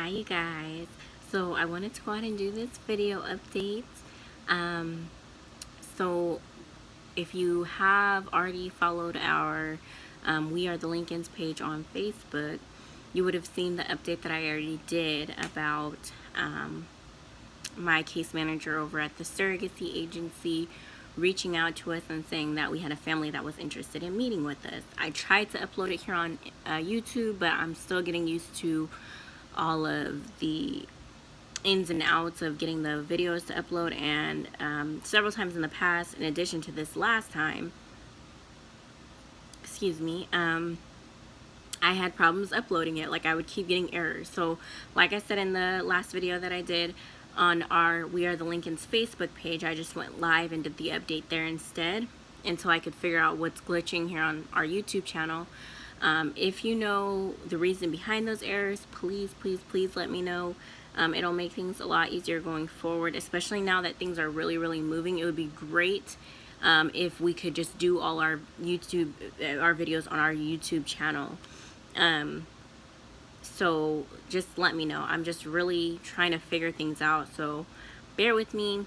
Hi you guys. So I wanted to go ahead and do this video update. Um, so if you have already followed our We Are the Lincolns page on Facebook, you would have seen the update that I already did about my case manager over at the Surrogacy agency reaching out to us and saying that we had a family that was interested in meeting with us. I tried to upload it here on YouTube, but I'm still getting used to all of the ins and outs of getting the videos to upload, and several times in the past, in addition to this last time, I had problems uploading it. Like, I would keep getting errors. So like I said in the last video that I did on our We Are the Lincolns Facebook page, I just went live and did the update there instead until I could figure out what's glitching here on our YouTube channel. If you know the reason behind those errors, please let me know. It'll make things a lot easier going forward, especially now that things are really moving. It would be great if we could just do all our videos on our YouTube channel. So just let me know. I'm just really trying to figure things out, so bear with me.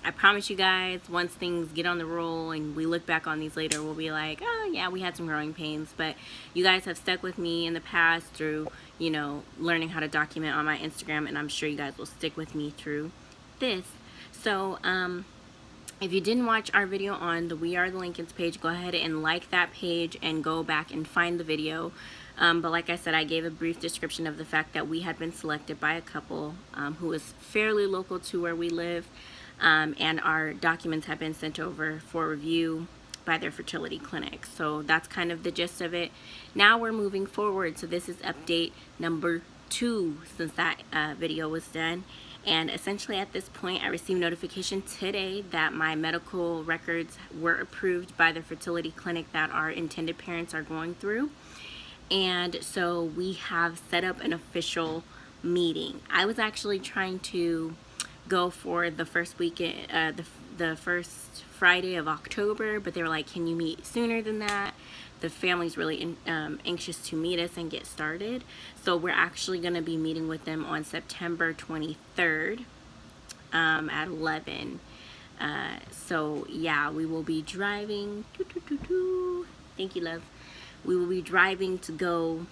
I promise you guys, once things get on the roll and we look back on these later, we'll be like, oh yeah, we had some growing pains. But you guys have stuck with me in the past through, you know, learning how to document on my Instagram, and I'm sure you guys will stick with me through this. So if you didn't watch our video on the We Are the Lincolns page, go ahead and like that page and go back and find the video. But like I said, I gave a brief description of the fact that we had been selected by a couple who is fairly local to where we live. And our documents have been sent over for review by their fertility clinic. So that's kind of the gist of it. Now we're moving forward. So this is update number 2 since that video was done. And essentially at this point, I received notification today that my medical records were approved by the fertility clinic that our intended parents are going through. And so we have set up an official meeting. I was actually trying to go for the first weekend, the first Friday of October, but they were like, can you meet sooner than that? The family's really anxious to meet us and get started. So we're actually going to be meeting with them on September 23rd at 11. So yeah, we will be driving. Thank you, love. We will be driving to go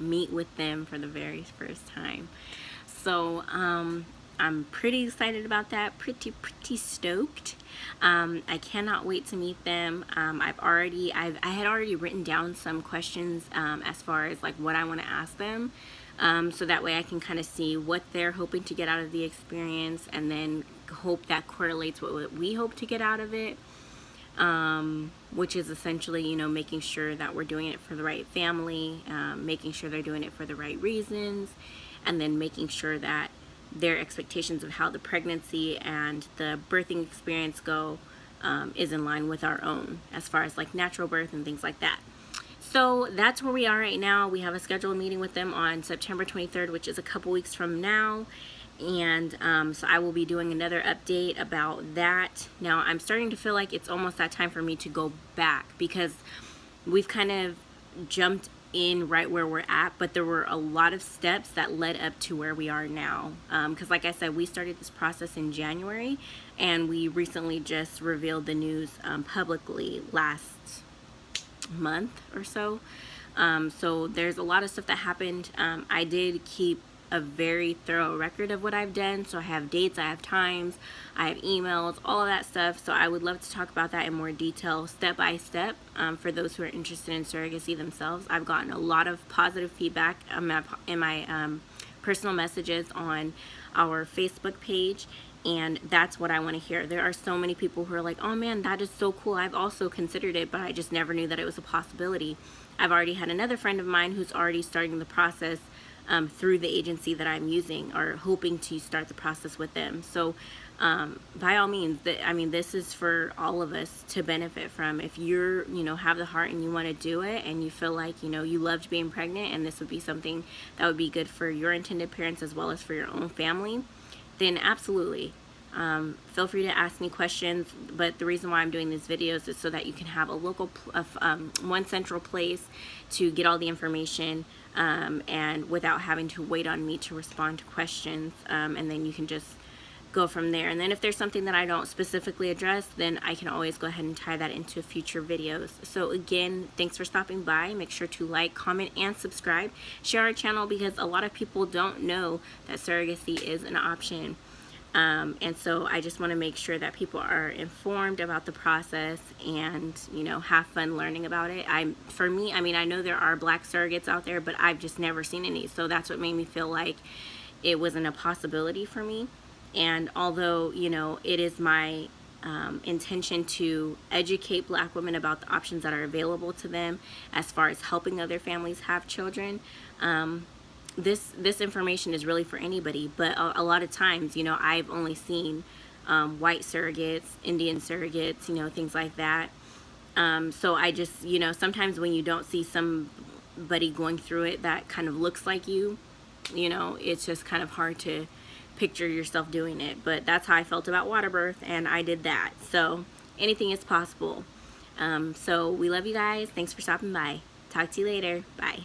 meet with them for the very first time. So I'm pretty excited about that, pretty stoked. I cannot wait to meet them. I had already written down some questions as far as like what I want to ask them, so that way I can kind of see what they're hoping to get out of the experience, and then hope that correlates with what we hope to get out of it. Which is essentially, you know, making sure that we're doing it for the right family, making sure they're doing it for the right reasons, and then making sure that their expectations of how the pregnancy and the birthing experience go is in line with our own, as far as like natural birth and things like that. So that's where we are right now. We have a scheduled meeting with them on September 23rd, which is a couple weeks from now. And so I will be doing another update about that. Now I'm starting to feel like it's almost that time for me to go back, because we've kind of jumped in right where we're at, but there were a lot of steps that led up to where we are now, because like I said, we started this process in January, and we recently just revealed the news publicly last month or so. So there's a lot of stuff that happened. I did keep a very thorough record of what I've done, so I have dates, I have times, I have emails, all of that stuff. So I would love to talk about that in more detail, step by step, for those who are interested in surrogacy themselves. I've gotten a lot of positive feedback in my personal messages on our Facebook page, and that's what I want to hear. There are so many people who are like, oh man, that is so cool, I've also considered it, but I just never knew that it was a possibility. I've already had another friend of mine who's already starting the process through the agency that I'm using, or hoping to start the process with them. So by all means, this is for all of us to benefit from. If you're, you know, have the heart and you want to do it, and you feel like, you know, you loved being pregnant and this would be something that would be good for your intended parents as well as for your own family, then absolutely. Feel free to ask me questions, but the reason why I'm doing these videos is so that you can have a local, one central place to get all the information, and without having to wait on me to respond to questions, and then you can just go from there. And then if there's something that I don't specifically address, then I can always go ahead and tie that into future videos. So again, thanks for stopping by. Make sure to like, comment, and subscribe. Share our channel, because a lot of people don't know that surrogacy is an option. And so I just want to make sure that people are informed about the process and, you know, have fun learning about it. For me, I mean, I know there are Black surrogates out there, but I've just never seen any. So that's what made me feel like it wasn't a possibility for me. And although, you know, it is my intention to educate Black women about the options that are available to them as far as helping other families have children, this information is really for anybody. But a lot of times, you know, I've only seen white surrogates, Indian surrogates, you know, things like that. So I just, you know, sometimes when you don't see somebody going through it that kind of looks like you know, it's just kind of hard to picture yourself doing it. But that's how I felt about water birth, and I did that. So anything is possible. So we love you guys. Thanks for stopping by. Talk to you later. Bye.